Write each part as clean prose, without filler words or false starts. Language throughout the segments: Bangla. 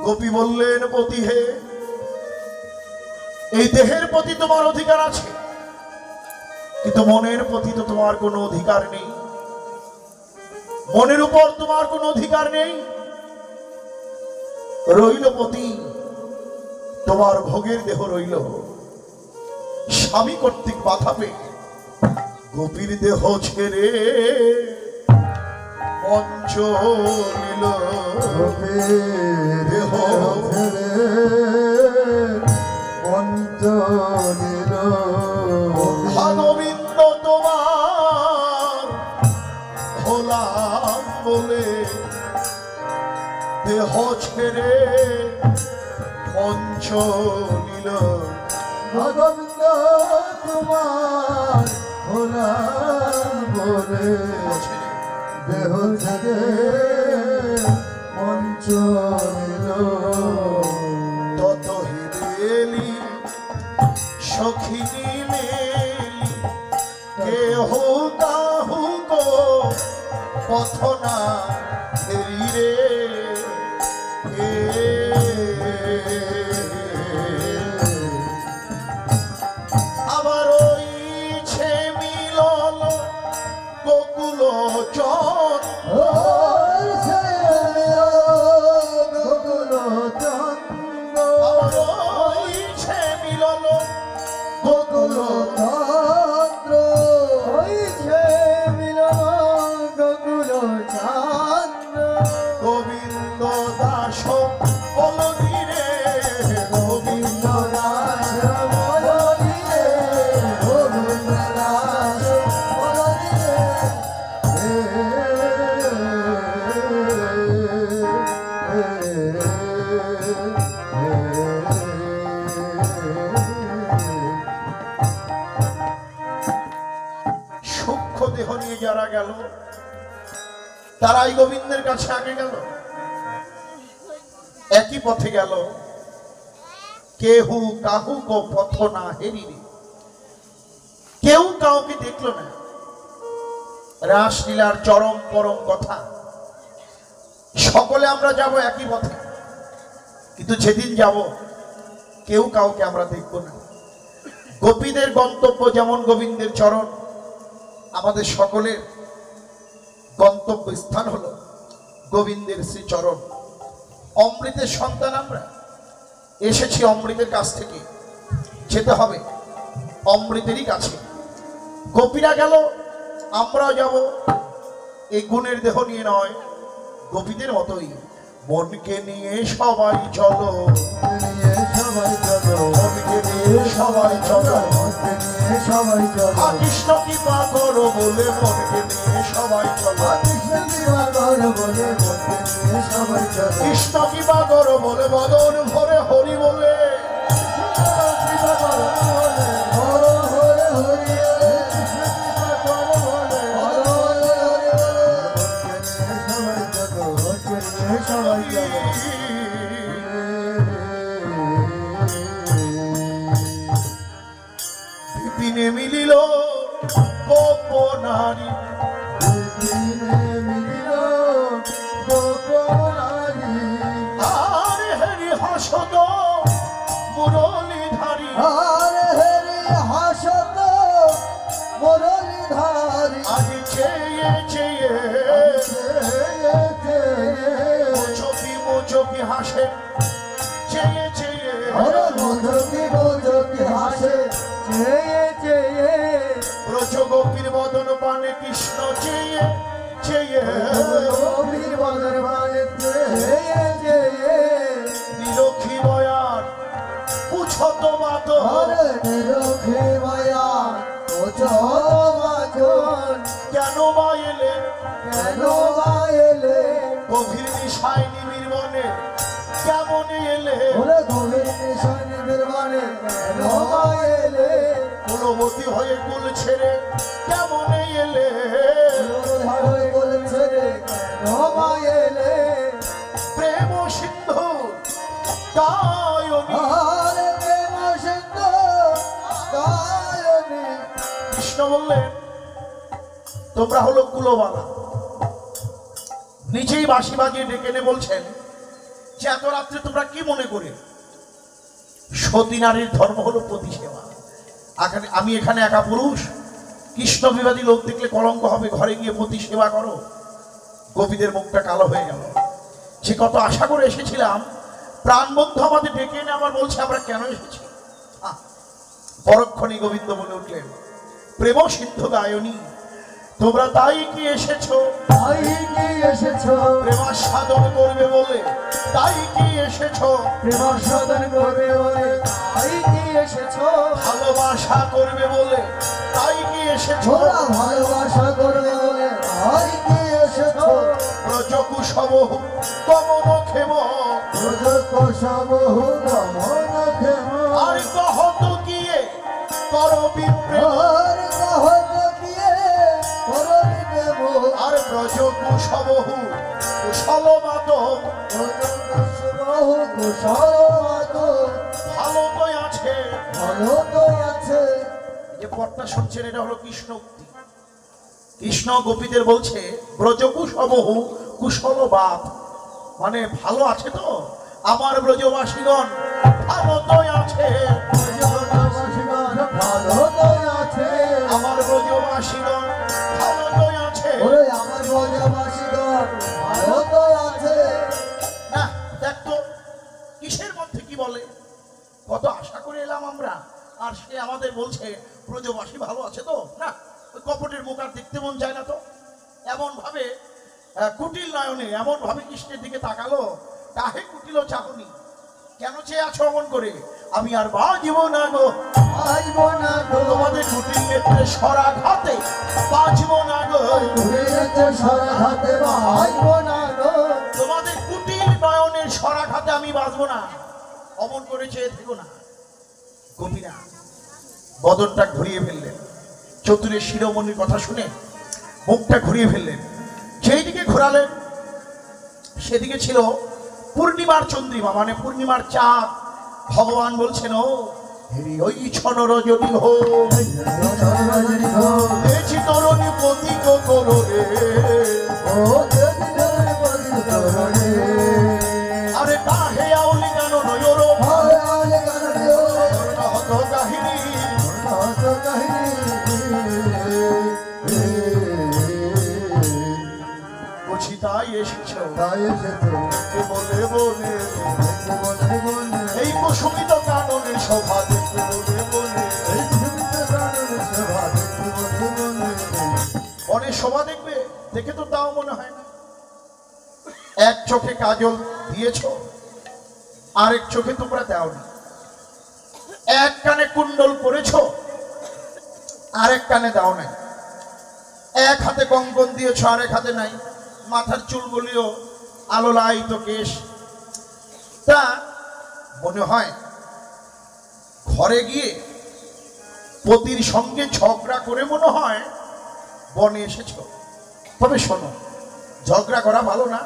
গোপী বললেন, পতি হে, এই দেহের প্রতি তোমার অধিকার আছে, কিন্তু মনের প্রতি তো তোমার কোনো অধিকার নেই। মনের উপর তোমার কোনো অধিকার নেই। রইল পতি, তোমার ভোগের দেহ রইল। স্বামী কর্তৃক বাধা পেয়ে গোপীর দেহ ছেড়ে পঞ্চ নিল। দেহ ছেড়ে পঞ্চ নিল। গোবিন্দ তোমার হলাম বলে দেহ ছেড়ে পঞ্চ নিল। গোবিন্দ তোমার হলাম বলে দেহ ছেড়ে পঞ্চ নিল। তত হিরেলি সখী নিলেলি কেহ কাহু কো পথ না ফেরি রে। আবার ওই ছে মিলল গোকুল চন। গোবিন্দ দাস বলনি রে, গোবিন্দ দাস বলনি রে, গোবিন্দ দাস বলনি সূক্ষ্ম দেহ নিয়ে যারা গেল তারাই গোবিন্দের কাছে আগে গেল, একই পথে গেল। কেহু কাহু কো পথ না হেরি রে। কেউ কাউকে দেখলো না। রাসলীলার চরম পরম কথা। সকলে আমরা যাব একই পথে, কিন্তু যেদিন যাব কেউ কাউকে আমরা দেখব না। গোপীদের গন্তব্য যেমন গোবিন্দের চরণ, আমাদের সকলের গন্তব্য স্থান হলো গোবিন্দের শ্রীচরণ। অমৃতের সন্তান আমরা, এসেছি অমৃতের কাছ থেকে, যেতে হবে অমৃতেরই কাছে। গোপীরা গেল, আমরাও যাব। এই গুণের দেহ নিয়ে নয়, গোপীদের মতোই মনকে নিয়ে সবাই চলো, সবাই চলো, মনকে নিয়ে সবাই চলো, সবাই চলো। কৃষ্ণ কৃপা করো বলে মনকে নিয়ে সবাই চলো, কৃষ্ণ কৃপা করো বলে মনকে নিয়ে সবাই চলো। কৃষ্ণ কৃপা করো বলে বদন ভরে হরি বলে, কৃপা করো বলে হরে হরে হরি, কৃষ্ণ কৃপা করো বলে হরে হরে হরি, মনকে নিয়ে সবাই চলো, মনকে নিয়ে সবাই চলো। বিপিনে মিলিল গোপনারী, বিপিনে মিলিল গোপনারী, আরে হেরি হাসত মুরলীধারী, আরে হেরি হাসত মুরলীধারী। আজ চেয়ে চেয়ে মোচকি মোচকি হাসে, চেয়ে চেয়ে মোচকি মোচকি হাসে, চেয়ে চেয়ে ব্রজ গোপীর বদন পানে কৃষ্ণ চেয়ে চেয়ে, গোপীর বদন পানে চেয়ে চেয়ে, নিরক্ষী বয়ান পুছত বাদন, আরে নিরক্ষী বয়ান পুছত বাদন। কেন বা এলে, কেন বা এলে, গভীর নিশায় নিবিড় বনে কেমন এলে, ওরে গভীর নিশায় নিবিড় বনে কেন বা এলে, রতি হয়ে কুল ছেড়ে কেমন এলে প্রেম সিন্ধু গায়নি। কৃষ্ণ বললেন তোমরা হলো কুলবালা। নিচেই বাঁশি বাজিয়ে ডেকে এনে বলছেন যে এত রাত্রে তোমরা কি মনে করে? সতী নারীর ধর্ম হলো পতি সেবা। আমি এখানে একা পুরুষ, কৃষ্ণ বিবাদী লোক দেখলে কলঙ্ক হবে, ঘরে গিয়ে পতি সেবা করো। গোপীদের মুখটা কালো হয়ে গেল। সে কত আশা করে এসেছিলাম, প্রাণবন্ধু আমাদের ডেকে এনে আবার বলছে আমরা কেন এসেছি। পরক্ষণে গোবিন্দ বলে উঠলেন প্রেম সিন্ধু গায়নী, তোমরা তাই কি এসেছো? প্রেমাস্বাদন করবে বলে তাই কি এসেছো? ভালোবাসা করবে বলে তাই কি এসেছো? ব্রজকুশবহু গমন ক্ষেম, আর কহত গিয়ে কর বিপ্রেম, আর ব্রজকুশবহু কুশল মাতক, ভালো তো আছে। যে পটটা শুনছেন এটা হলো কৃষ্ণ উক্তি। কৃষ্ণ গোপীদের বলছে ব্রজকুশবহু কুশল বাত, মানে ভালো আছে তো আমার ব্রজবাসীগণ, ভালো তো আছে। আমার ব্রজবাসীগণ ভালো তো আছে। না দেখ তো কিসের মধ্যে কি বলে, কত আশা করে এলাম আমরা, আর সে আমাদের বলছে ব্রজবাসী ভালো আছে তো। না, ওই কপটের মুখ আর দেখতে মন যায় না তো। এমন ভাবে কুটিল নয়নে এমন ভাবে কৃষ্ণের দিকে তাকালো, কাহে কুটিল চাহনি, কেন চেয়ে আছো অমন করে? আমি আর বাঁচব না গো, তোমাদের কুটিল নেত্রে সরাঘাতে বাঁচব না গো, তোমাদের কুটিল নয়নের সরাঘাতে আমি বাঁচবো না, অমন করে চেয়ে থেকো না। গোপীরা বদনটা ঘুরিয়ে ফেললেন, চতুরের শিরোমণির কথা শুনে মুখটা ঘুরিয়ে ফেললেন। সেই দিকে ঘোরালেন সেদিকে ছিল পূর্ণিমার চন্দ্রিমা, মানে পূর্ণিমার চাঁদ। ভগবান বলছেন ও ওই ছন রজনী হো দেখি তরণী প্রতীক করো রে, আরে কাহে আউলি গান নয়র হত কাহিনী, বুঝি তাই এসেছ বলে বলে এই কুসুমিত কাননের শোভা দেখতে বলে বলে, অনেক শোভা দেখবে, দেখে তো তাও মনে হয় না। এক চোখে কাজল দিয়েছ, আরেক চোখে তোমরা দাওনি। এক কানে কুণ্ডল পরেছ, আরেক কানে দাও নাই। এক হাতে কঙ্কন দিয়েছ, আরেক হাতে নাই। মাথার চুলগুলিও আলোলায়িত কেশ। তা মনে হয় ঘরে গিয়ে পতির সঙ্গে ঝগড়া করে মনে হয় বনে এসেছ। তবে শোনো, ঝগড়া করা ভালো না,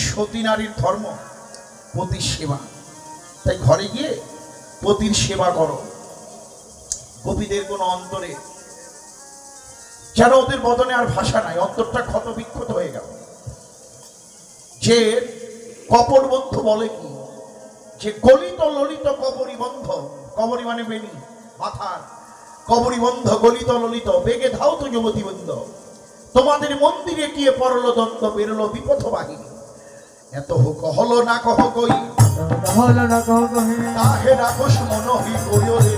সতী নারীর ধর্ম পতির সেবা, তাই ঘরে গিয়ে পতির সেবা করো। গোপীদের কোনো অন্তরে যেন ওদের বদনে আর ভাষা নাই, অন্তরটা ক্ষত বিক্ষত হয়ে গেল। যে কপর বন্ধু বলে কি, যে গলিত ললিত কবরী বন্ধ, কবরী মানে বেনি মাথার, কবরী বন্ধ গলিত ললিত বেগে ধাও তো যুবতী বন্ধ, তোমাদের মন্দিরে গিয়ে পরল দ্বন্দ্ব, বেরোলো বিপথ বাহিনী। এত কহল না কহ কই, তাহে রাখস মনহি কইরে,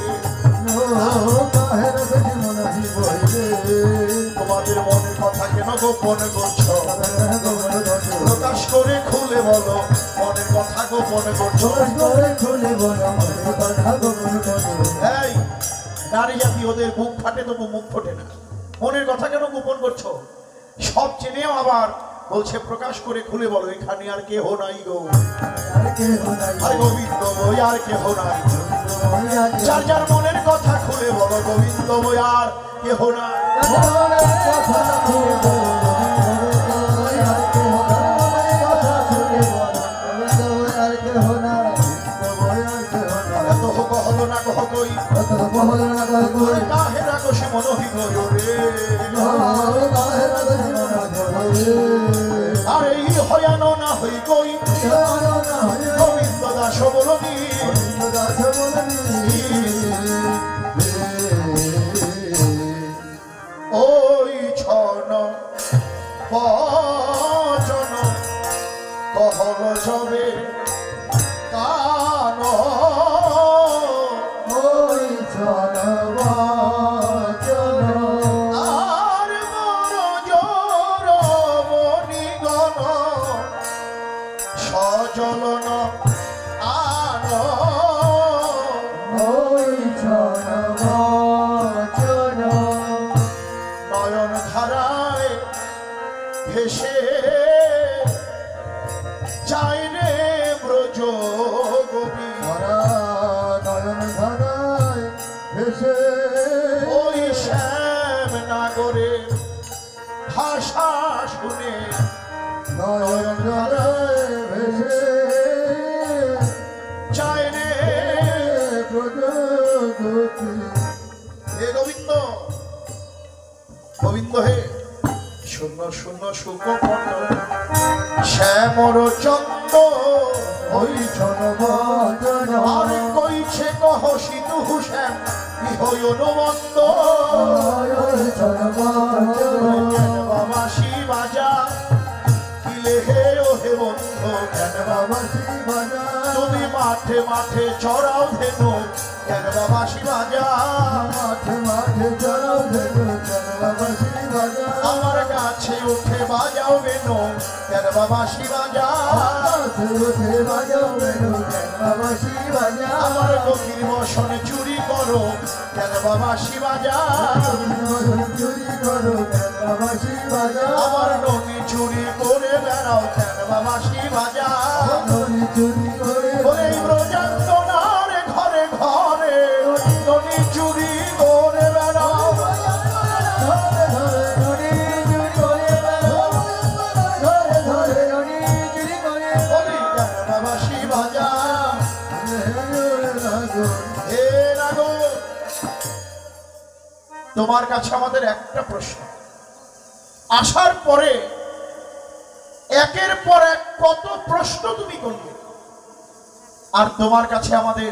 তোমাদের মনের কথা কেন গোপন করছো? প্রকাশ করে খুলে বলো মনের কথা গোপন করছো। এই নারী জাতি ওদের মুখ ফাটে তবু মুখ ফোটে না, মনের কথা কেন গোপন করছো? সব জেনেও আবার বলছে প্রকাশ করে খুলে বলো এখানে আর কেহ নাই গো, আর গোবিন্দ বই আর কেহ নাই। যার যার মনের কথা খুলে বলো গোবিন্দ বয়ার কেহ না। এত কহল না কহ কই কাহে রাখো সে মনহি রে। আরে ই হয়ান না হই কই গোবিন্দ দাস বলনি। ওই ছন বচন কহল সবে কান আর মর জোর মণিগণ সজলন আন নয়ন ধারায় ভেসে যায় রে ব্রজ গোপী। ওই শ্যাম নাগরে ভাষা শুনে নয়ন ধারায় ভেসে যায় রে ব্রজ গোপী। হে গোবিন্দ, গোবিন্দ হে শূন্য শূন্য সুখপন্ন শ্যামর চন্দ ওই আর কইছে কহ সিধু শ্যাম ইহই অনুবন্ধ। বাবা শিবাজা কিলে হে ও হে বন্ধ কেন বাবা শিবাজা তুমি মাঠে মাঠে চড়াও ধেনু কেন বাবা শিবাজা মাঠে মাঠে চড়াও ধেনু কেন বাবা শিবাজা আমার কাছে উঠে বাজাও বেনু কেন বাবা শিবাজা উঠে বাজাও বেনু কেন বাবা শিবাজা আমার গভীর বসনে চুরি করো কেন বাবা শিবাজা চুরি করো কেন বাবা শিবাজা আমার ননি চুরি করে বেড়াও কেন বাবা শিবাজা ননি চুরি করে ওই ব্রজাঙ্গনার ঘরে ঘরে ননি চুরি করে বেড়াও বাবা শিবাজা তোমার কাছে আমাদের একটা প্রশ্ন, আসার পরে একের পর এক কত প্রশ্ন তুমি করলে, আর তোমার কাছে আমাদের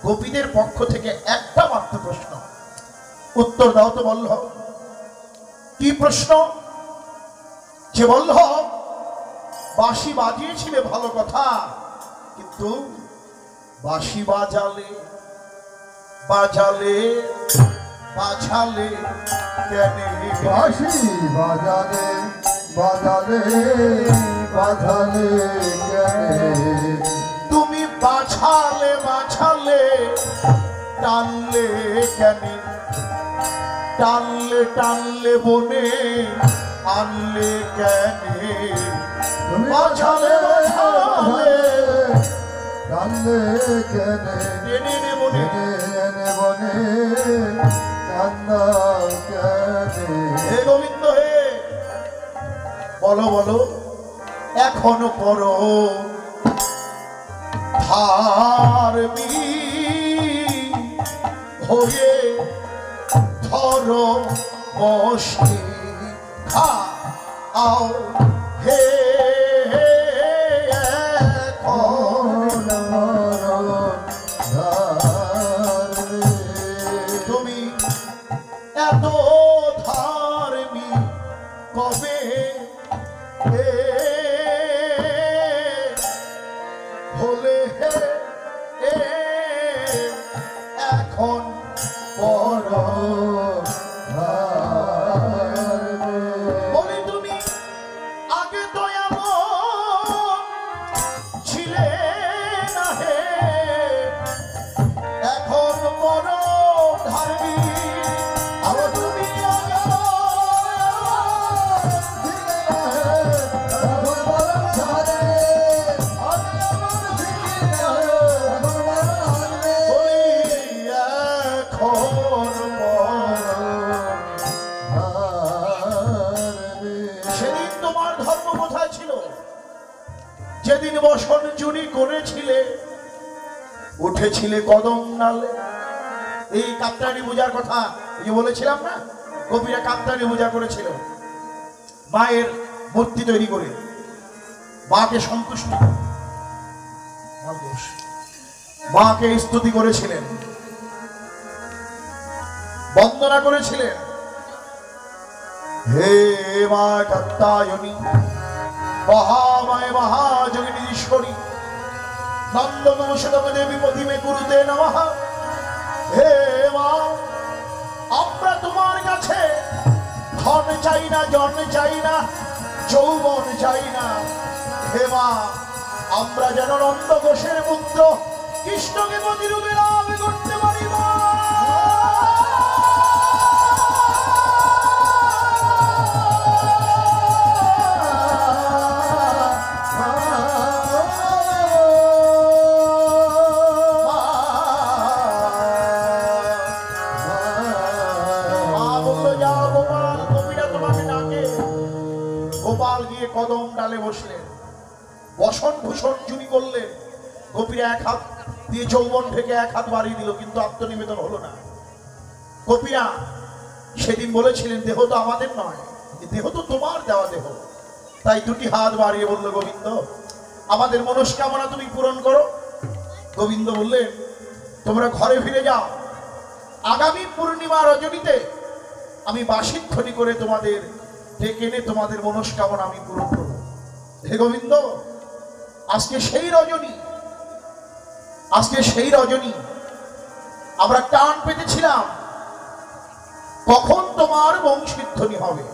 গোপীদের পক্ষ থেকে একটা মাত্র প্রশ্ন, উত্তর দাও তো। বলল কি প্রশ্ন? যে বলল বাঁশি বাজিয়েছিলে ভালো কথা, কিন্তু বাঁশি বাজালে বাজালে বাজালে কেন? বাঁশি বাজালে বাজালে বাজালে কেন? তুমি বাছালে বাছালে টানলে কেন? টানলে টানলে বনে আনলে কেন? তুমি বাছালে বাছালে টানলে কেন? টেনে নে বনে এনে বনে কান্দাও কেন? হে গোবিন্দ হে, বলো বলো এখনো পড়ো ধার্মি হয়ে ধরো বসে খাও হে তুমি এত ধার্মি কবে হলে এখন বড় বলি তুমি আগে তো এমন ছিলে না হে, এখন বড় ধার্মি। আবার তুমি এখন সেদিন তোমার ধর্ম কোথায় ছিল? যেদিন বসন চুরি করেছিলে, উঠেছিলে কদম নালে। এই কাপ্তানি পূজার কথা এই যে বলেছিলাম না, কবিরা কাপ্তানি পূজা করেছিল মায়ের মূর্তি তৈরি করে, মাকে সন্তুষ্ট, মাকে স্তুতি করেছিলেন, বন্দনা করেছিলেন। হে মা কাত্তায়নী, মহামায় মহাযোগিনী ঈশ্বরী, নন্দনমোষদম দেবী প্রতিমে গুরুতে নমঃ। হে মা, আমরা তোমার কাছে ধন চাই না, জন চাই না, যৌবন চাই না। হে মা, আমরা যেন নন্দ ঘোষের পুত্র কৃষ্ণকে প্রতিরূপে লাভ করতে পারি। মা, গোপাল গিয়ে কদম ডালে বসলেন, বসন ভূষণ চুরি করলেন। গোপীরা এক হাত দিয়ে যৌবন থেকে এক হাত বাড়িয়ে দিল, কিন্তু আত্মনিবেদন হলো না। গোপীরা সেদিন বলেছিলেন, দেহ তো আমাদের নয়, দেহ তো তোমার দেওয়া দেহ। তাই দুটি হাত বাড়িয়ে বলল, গোবিন্দ, আমাদের মনস্কামনা তুমি পূরণ করো। গোবিন্দ বললেন, তোমরা ঘরে ফিরে যাও, আগামী পূর্ণিমা রজনীতে আমি বাসিধ্বনি করে তোমাদের ডেকে এনে তোমাদের মনস্কামনা আমি পূরণ করব। হে গোবিন্দ, আজকে সেই রজনী, আজকে সেই রজনী আমরা টান পেতেছিলাম কখন তোমার বংশীধ্বনি হবে।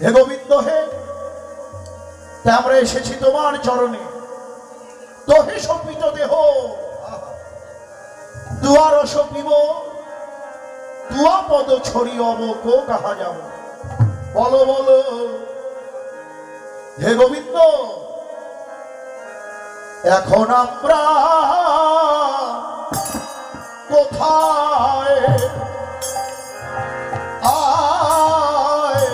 হে গোবিন্দ, হে, তাই আমরা এসেছি তোমার চরণে। তো হে সপিত দেহ, দুয়ার সপিব, দুয়া পদ ছড়িয়ব, কো কাহা যাব, বলো বলো। হে গোবিন্দ, এখন আমরা কোথায়, আয়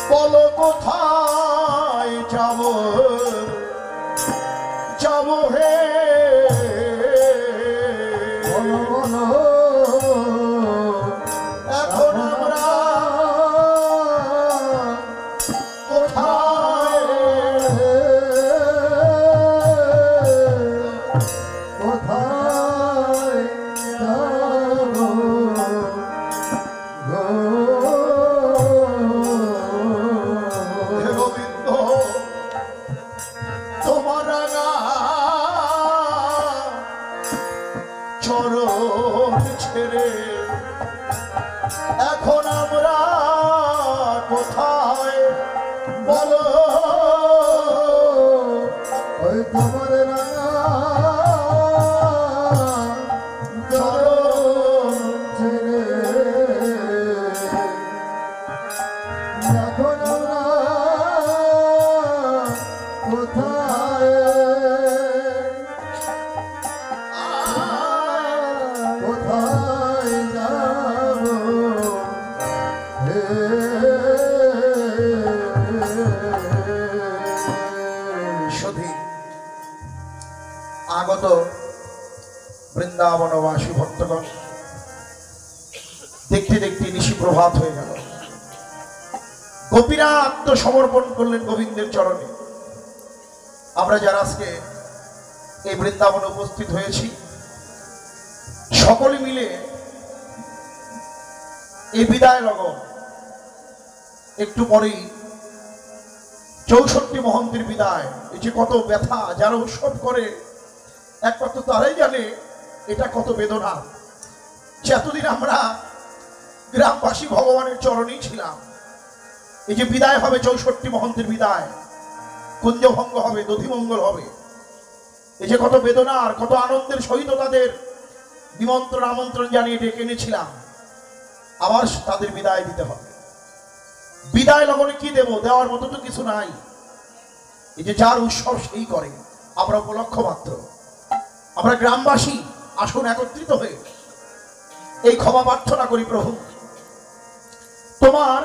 বলো কোথায় যাব, যাব হে, বলো বলো। এখন আমরা কোথায়, কোথায় যাব গো? হে গোবিন্দ, তোমার রাঙা চরণ ছেড়ে এখন আমরা কোথায়, বলো। ওই তোমার রাঙা চরণ ছেড়ে এখন আমরা কোথায়, কোথায় যাব হে? সধী আগত বৃন্দাবনবাসী ভক্তগণ, দেখতে দেখতে নিশি প্রভাত হয়ে গেল। গোপীরা আত্মসমর্পণ করলেন গোবিন্দের চরণে। আমরা যারা আজকে এই বৃন্দাবনে উপস্থিত হয়েছি, সকলে মিলে এই বিদায় লগন, একটু পরেই 64 মহন্তের বিদায়। এই যে কত ব্যথা, যারা উৎসব করে একমাত্র তারাই জানে এটা কত বেদনা। যে এতদিন আমরা গ্রামবাসী ভগবানের চরণেই ছিলাম, এই যে বিদায় হবে 64 মহন্তের বিদায়, কুঞ্জভঙ্গ হবে, দধিমঙ্গল হবে, এই যে কত বেদনা আর কত আনন্দের সহিত তাদের নিমন্ত্রণ আমন্ত্রণ জানিয়ে ডেকে এনেছিলাম, আবার তাদের বিদায় দিতে হবে। বিদায় লগনে কি দেব? দেওয়ার মতো তো কিছু নাই। এই যে যার উৎসব সেই করে, আমরা উপলক্ষ মাত্র। আমরা গ্রামবাসী আসুন একত্রিত হয়ে এই ক্ষমা প্রার্থনা করি প্রভু। তোমার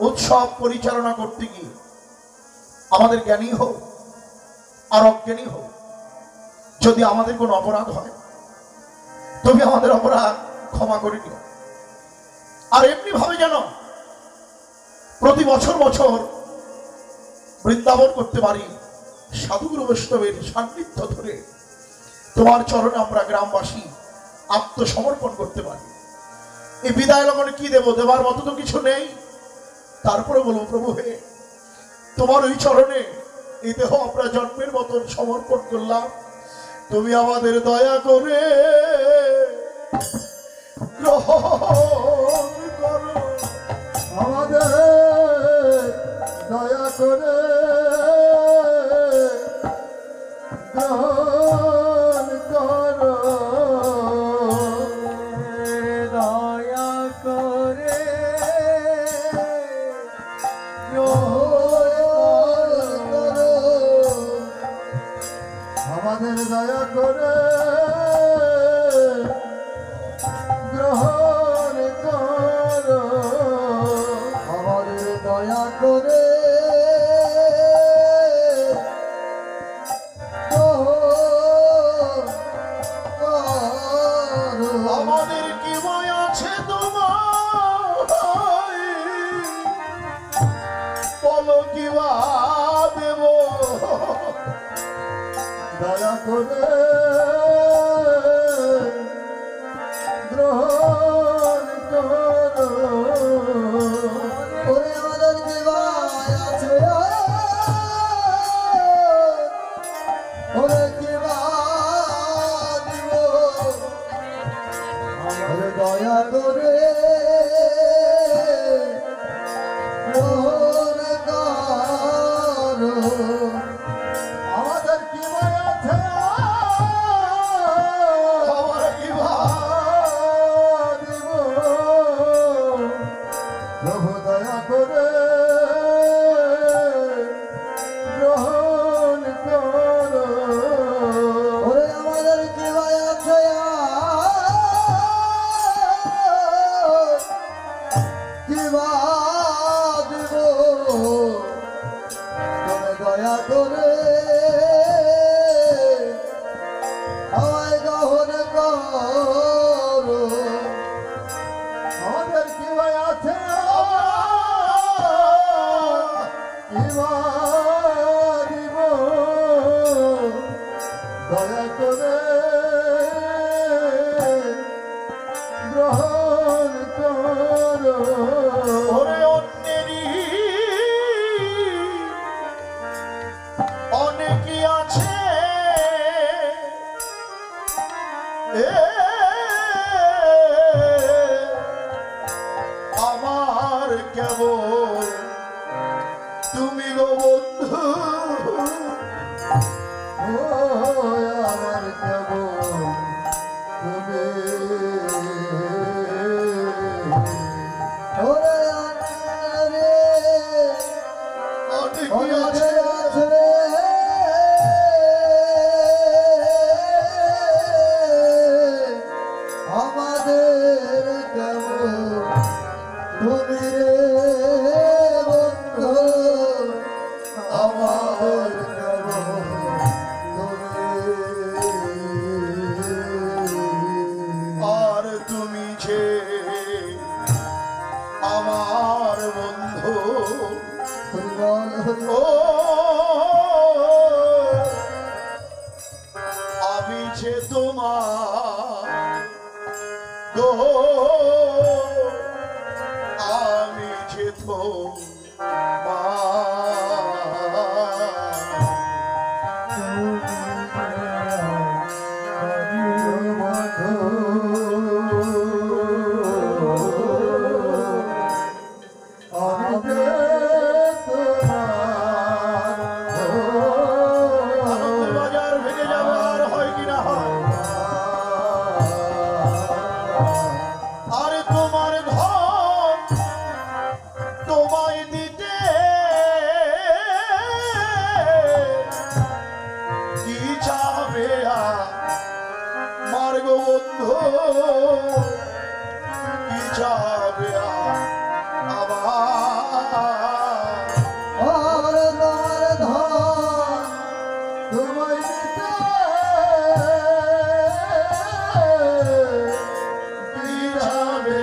উৎসব পরিচালনা করতে গিয়ে আমাদের জ্ঞানী হোক আর অজ্ঞানী হোক, যদি আমাদের কোনো অপরাধ হয় তুমি আমাদের অপরাধ ক্ষমা করে দিও। আর এমনি ভাবে যেন প্রতি বছর বছর বৃন্দাবন করতে পারি, সাধুগুরু বৈষ্ণবের সান্নিধ্য ধরে তোমার চরণে আমরা গ্রামবাসী আত্মসমর্পণ করতে পারি। এই বিদায় লগনে কি দেব, দেবার মতো তো কিছু নেই। তারপরে বলবো প্রভু হে, তোমার ওই চরণে এই দেহ আমরা জন্মের মতন সমর্পণ করলাম, তুমি আমাদের দয়া করে গ্রহণ করো, আমাদের দয়া করে গ্রহণ করো, দয়া করে গ্রহণ করো, আমাদের দয়া করে গ্রহণ করো, আমাদের দয়া করে আমাদের কি ভয় আছে তোমার, বলো কি বা দেব, দয়া করে গ্রহণ করো, ওরে আমাদের কি ভয় আছে, ওরে কি বা দিব, আমাদের দয়া করে গ্রহণ করো, আমাদের কি ভয় আছে, আমার কি বা দিব, প্রভু দয়া করে গ্রহণ করো, ওরে আমাদের কি ভয় আছে, কি বা দিব, তুমি দয়া করে আমায় গ্রহণ করো, আমাদের কি ভয় আছে, কি বা দিব, দয়া করে গ্রহণ করো, ওরে অন্যেরই অনেকই আছে, আমার কেবল তুমি গো বন্ধু, ও আমার কেবল তুমি, ওরে আন্নারে অনেকই আছে আছে, আছে, আমাদের কেবল তুমি রে বন্ধু, আমাদের কেবল তুমি, আর তুমি যে আমার বন্ধু, হরিবল হরিবল, ও আমি যে তোমার গো, আমি যে বাজার ভেঙে যাবে, আর হয় কি না হয়, আরে তোমার ধন তোমায় দিতে কি চাবে মার্গ বন্ধু, যাবে আবার আর তোমার ধন তোমায় দিতে যাবে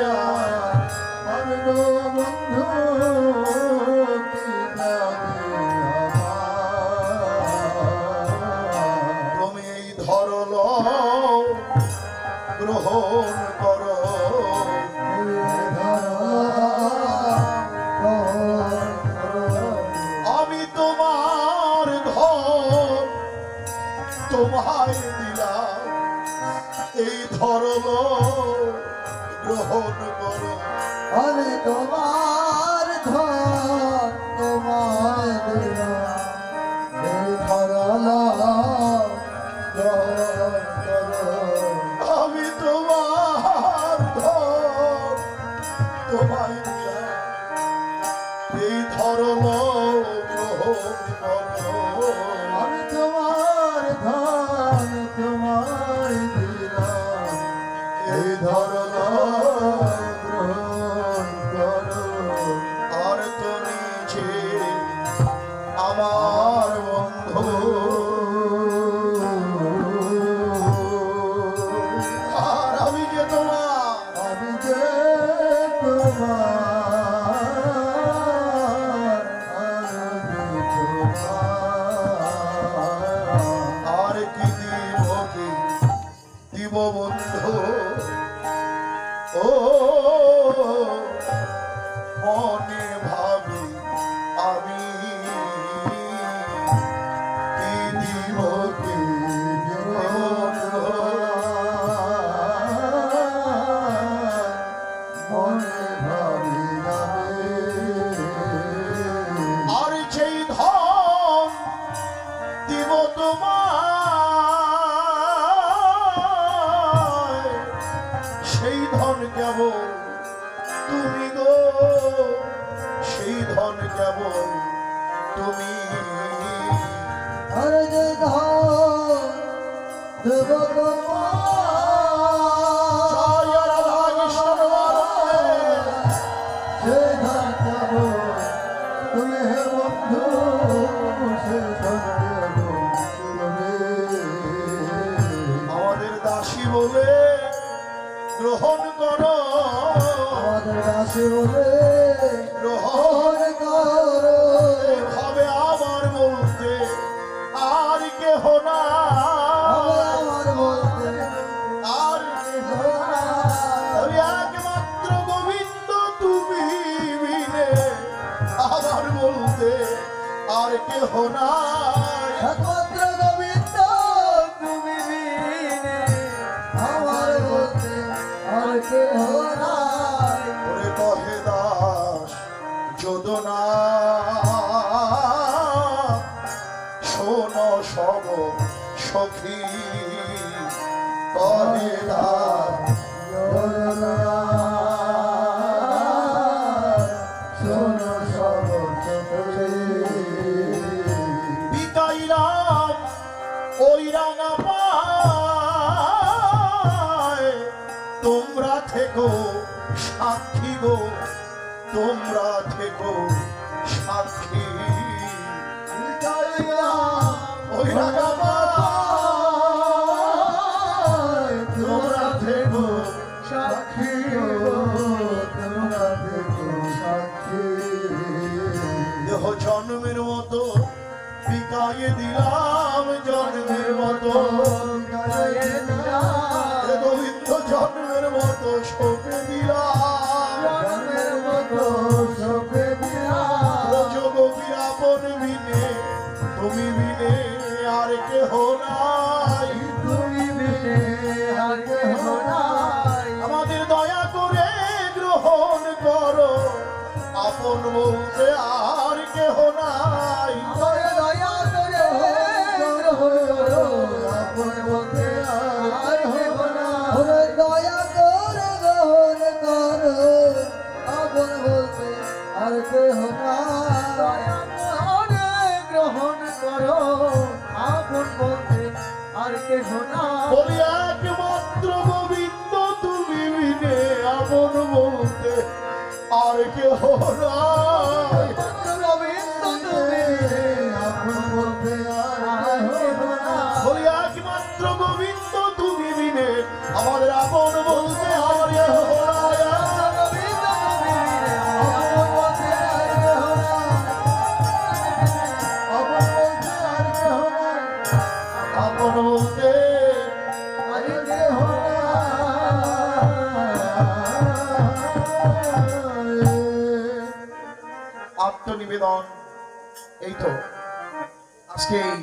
আর গো বন্ধু কি যাবে আমার তুমি এই ধরল গ্রহণ করো আমি তোমার ধন তোমায় দিলাম এই ধরল গ্রহণ করো আমি তোমার ধন তোমায় দিলাম এই ধরলা গ্রহণ করো আমি তোমার ধন তোমায় দিলাম এই ধরল গ্রহণ করো আমি তোমার ধন তোমায় দিলাম এই ধরলা গ্রহণ করো আর তুমি যে আমার বন্ধু আর আমি যে তোমার আমি যে তোমার আমি তোমার আর কি দিব বন্ধু ও মনে ভাবি আমি কি দিব কি মনে ভাবি আর সেই ধন দিব তোমার সেই ধন কেবল তুমি গো সেই ধন কেবল তুমি আর যে ধন দেব জয় রাধা কৃষ্ণ বন্দে। সে ধন দেব তুমি হে বন্ধু সে ধন দেব তুমি আমাদের দাসী বলে গ্রহণ করো আমাদের দাসী বলে গ্রহণ করো হবে আমার বলতে আর কেহ না আমার বলতে আর ওই একমাত্র গোবিন্দ তুমি বিনে আমার বলতে আর কেহ নাই একমাত্র গোবিন্দ তুমি বিনে আমার বলতে আর কেহ নাই ওরে কহে দাস যোদনা শোন সব সখী কহে দাস শোনো সব চোখে বিকাইলাম ওই রাঙা পায় তোমরা থেকো সাক্ষী গো তোমরা থেকো সাক্ষী ওই রাঙা পায় তোমরা থেকো সাক্ষী তোমরা দেখো সাক্ষী দেহ জন্মের মতো বিকায়ে দিলাম জন্মের মতো এ গোবিন্দ জন্মের মতো সপে দিলাম রজগোপীর আপন বিনে তুমি বিনে আর কেহ নাই আমাদের দয়া করে গ্রহণ করো আপন বলতে আর কেহ নাই দয়া করে গ্রহণ করো আপন বলতে আর কেহ না গ্রহণ করো আপন বলতে আর কেহ না বলি একমাত্র গোবিন্দ তুমি বিনে আপন বলতে আর কেহ নাই। গোবিন্দ তুমি আপন বলতে আর কেহ নাই। বলি একমাত্র গোবিন্দ তুমি বিনে আমাদের আপন বলতে আর কেহ নাই। গোবিন্দ তুমি আপন বলতে আর কেহ নাই। আপন বলতে আর কেহ নাই। আপন বলতে আর কেহ নাই। আত্মনিবেদন। এই তো আজকে এই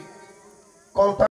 কলতা